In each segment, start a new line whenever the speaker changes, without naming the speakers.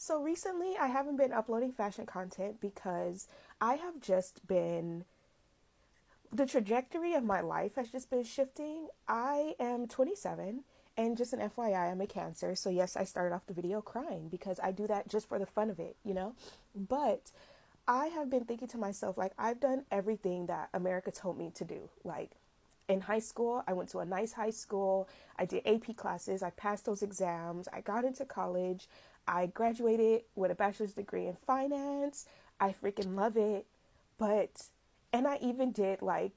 So recently, I haven't been uploading fashion content because I have just been, the trajectory of my life has just been shifting. I am 27, and just an FYI, I'm a Cancer. So, yes, I started off the video crying because I do that just for the fun of it. But I have been thinking to myself, like, I've done everything that America told me to do. Like, in high school, I went to a nice high school. I did AP classes. I passed those exams. I got into college. I graduated with a bachelor's degree in finance. I freaking love it. But, and I even did like,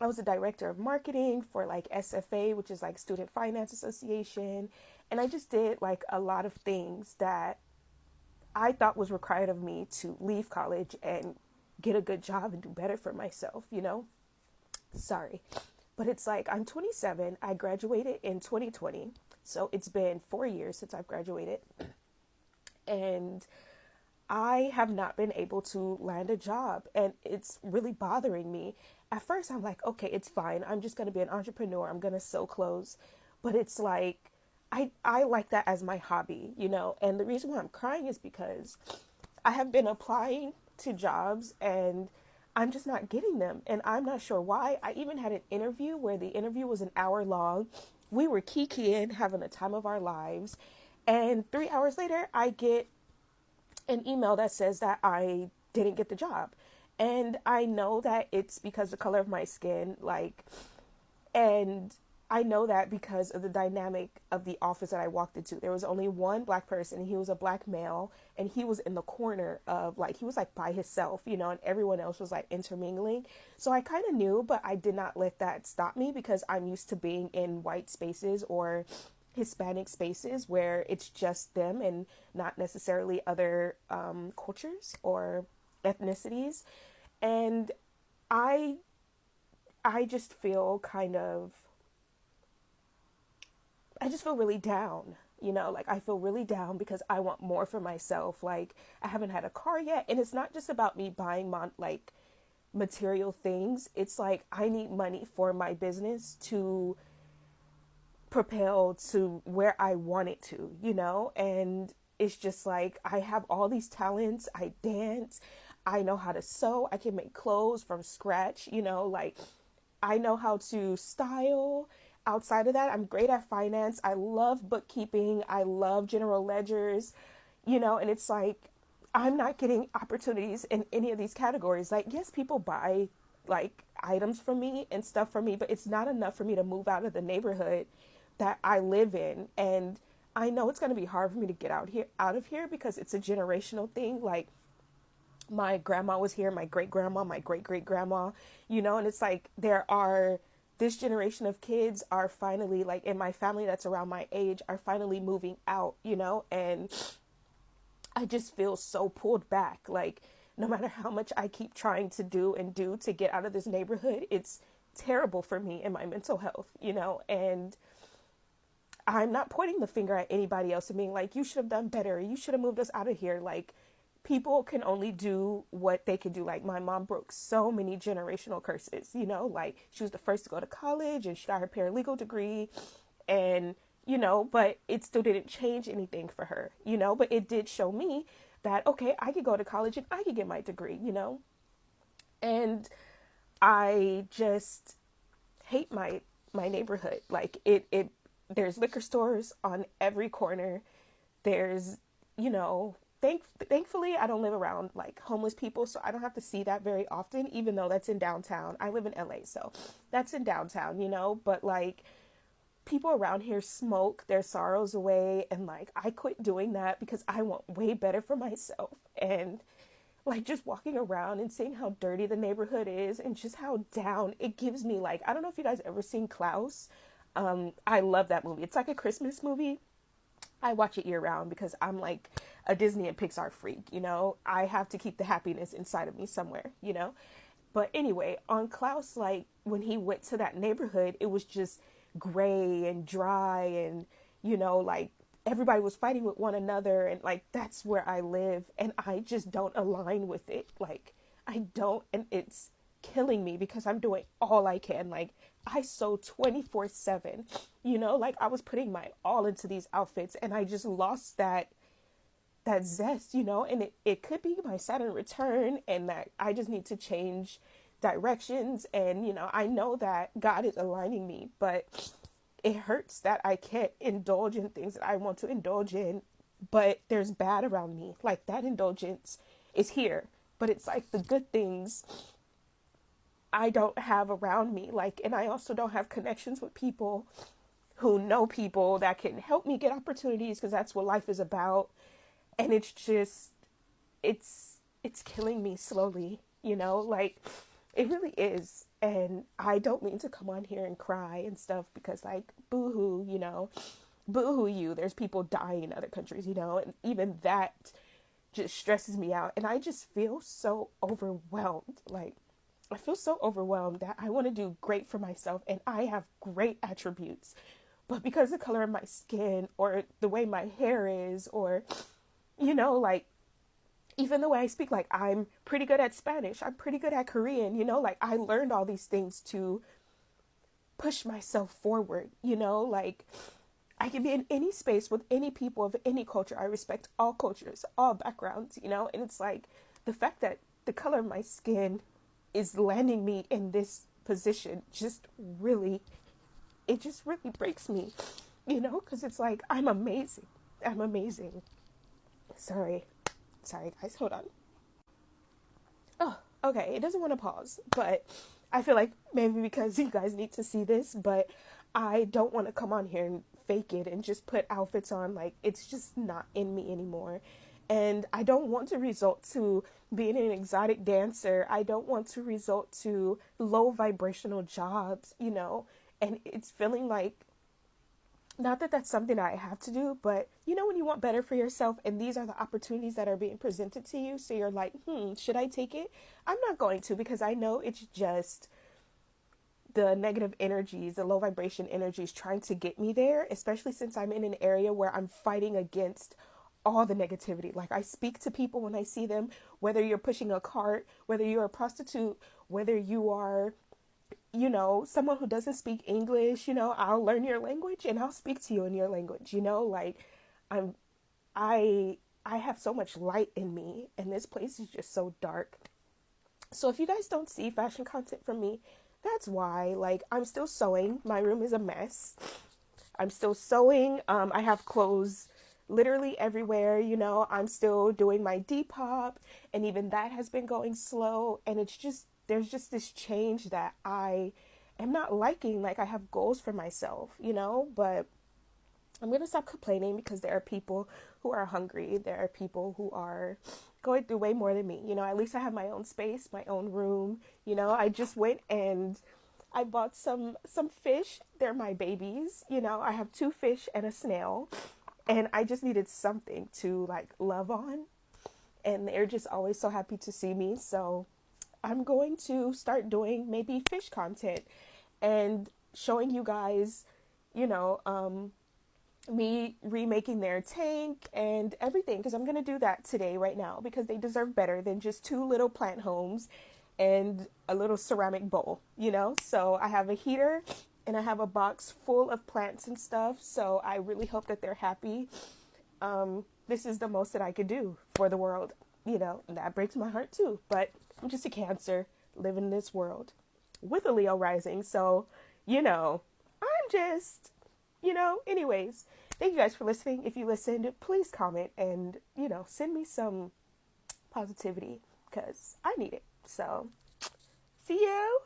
I was a director of marketing for like SFA, which is like Student Finance Association. And I just did like a lot of things that I thought was required of me to leave college and get a good job and do better for myself. Sorry. But it's like I'm 27. I graduated in 2020. So it's been 4 years since I've graduated. And I have not been able to land a job. And it's really bothering me. At first, I'm like, okay, it's fine. I'm just going to be an entrepreneur. I'm going to sew clothes. But it's like, I like that as my hobby. And the reason why I'm crying is because I have been applying to jobs and I'm just not getting them. And I'm not sure why. I even had an interview where the interview was an hour long. We were kikiing, having the time of our lives. And 3 hours later, I get an email that says that I didn't get the job. And I know that it's because the color of my skin, like, and I know that because of the dynamic of the office that I walked into. There was only one black person. He was a black male, and he was in the corner of like, he was like by himself, and everyone else was like intermingling. So I kind of knew, but I did not let that stop me because I'm used to being in white spaces or Hispanic spaces where it's just them and not necessarily other cultures or ethnicities. And I I just feel kind of I just feel really down. Like I feel really down because I want more for myself. Like I haven't had a car yet, and it's not just about me buying like material things. It's like I need money for my business to propel to where I want it to. And it's just like I have all these talents. I dance, I know how to sew, I can make clothes from scratch. Like I know how to style. Outside of that, I'm great at finance. I love bookkeeping. I love general ledgers. And it's like I'm not getting opportunities in any of these categories. Like, yes, people buy like items from me and stuff from me, but it's not enough for me to move out of the neighborhood that I live in. And I know it's going to be hard for me to get out of here because it's a generational thing. Like my grandma was here, my great grandma, my great great grandma, and it's like this generation of kids are finally like in my family that's around my age are finally moving out, and I just feel so pulled back. Like no matter how much I keep trying to do to get out of this neighborhood, it's terrible for me and my mental health, and I'm not pointing the finger at anybody else and being like, you should have done better. You should have moved us out of here. Like, people can only do what they can do. Like, my mom broke so many generational curses. Like, she was the first to go to college and she got her paralegal degree. But it still didn't change anything for her. But it did show me that, okay, I could go to college and I could get my degree. And I just hate my neighborhood. Like, it there's liquor stores on every corner. There's, you know, thankfully I don't live around like homeless people, so I don't have to see that very often, even though that's in downtown. I live in LA, so that's in downtown. But like people around here smoke their sorrows away, and like I quit doing that because I want way better for myself. And like just walking around and seeing how dirty the neighborhood is and just how down it gives me, like, I don't know if you guys ever seen Klaus. I love that movie. It's like a Christmas movie. I watch it year round because I'm like a Disney and Pixar freak. I have to keep the happiness inside of me somewhere. But anyway, on Klaus, like when he went to that neighborhood, it was just gray and dry, and like everybody was fighting with one another, and like that's where I live, and I just don't align with it. Like I don't, and it's killing me because I'm doing all I can. Like I sew 24/7. Like I was putting my all into these outfits, and I just lost that that zest, you know, and it could be my Saturn return and that I just need to change directions. And, you know, I know that God is aligning me, but it hurts that I can't indulge in things that I want to indulge in, but there's bad around me. Like that indulgence is here, but it's like the good things I don't have around me. Like, and I also don't have connections with people who know people that can help me get opportunities, because that's what life is about. And it's just, it's killing me slowly, you know, like it really is. And I don't mean to come on here and cry and stuff, because like, boo-hoo, you know, boo-hoo you, there's people dying in other countries, you know, and even that just stresses me out. And I just feel so overwhelmed. Like, I feel so overwhelmed that I want to do great for myself, and I have great attributes. But because the color of my skin or the way my hair is, or, you know, like even the way I speak, like I'm pretty good at Spanish, I'm pretty good at Korean, you know, like I learned all these things to push myself forward, you know, like I can be in any space with any people of any culture. I respect all cultures, all backgrounds, you know, and it's like the fact that the color of my skin is landing me in this position just really, it just really breaks me, you know, because it's like, I'm amazing. I'm amazing. Sorry guys, hold on. Oh, okay, it doesn't want to pause, but I feel like maybe because you guys need to see this, but I don't want to come on here and fake it and just put outfits on. Like, it's just not in me anymore. And I don't want to result to being an exotic dancer. I don't want to result to low vibrational jobs, you know. And it's feeling like, not that that's something I have to do, but you know, when you want better for yourself and these are the opportunities that are being presented to you, so you're like, should I take it? I'm not going to, because I know it's just the negative energies, the low vibration energies trying to get me there, especially since I'm in an area where I'm fighting against all the negativity. Like, I speak to people when I see them, whether you're pushing a cart, whether you're a prostitute, whether you are, you know, someone who doesn't speak English, you know, I'll learn your language and I'll speak to you in your language, you know, like I'm, I have so much light in me, and this place is just so dark. So if you guys don't see fashion content from me, that's why. Like, I'm still sewing. My room is a mess. I'm still sewing. I have clothes literally everywhere, you know. I'm still doing my Depop, and even that has been going slow. And it's just, there's just this change that I am not liking. Like, I have goals for myself, you know, but I'm going to stop complaining, because there are people who are hungry. There are people who are going through way more than me. You know, at least I have my own space, my own room. You know, I just went and I bought some fish. They're my babies. You know, I have 2 fish and a snail, and I just needed something to like love on. And they're just always so happy to see me. So I'm going to start doing maybe fish content and showing you guys, you know, me remaking their tank and everything, because I'm going to do that today right now, because they deserve better than just 2 little plant homes and a little ceramic bowl, you know. So I have a heater and I have a box full of plants and stuff, so I really hope that they're happy. This is the most that I could do for the world, you know, and that breaks my heart too, but I'm just a Cancer living in this world with a Leo rising, so, you know, I'm just, you know, anyways, thank you guys for listening. If you listened, please comment and, you know, send me some positivity, because I need it. So, see you.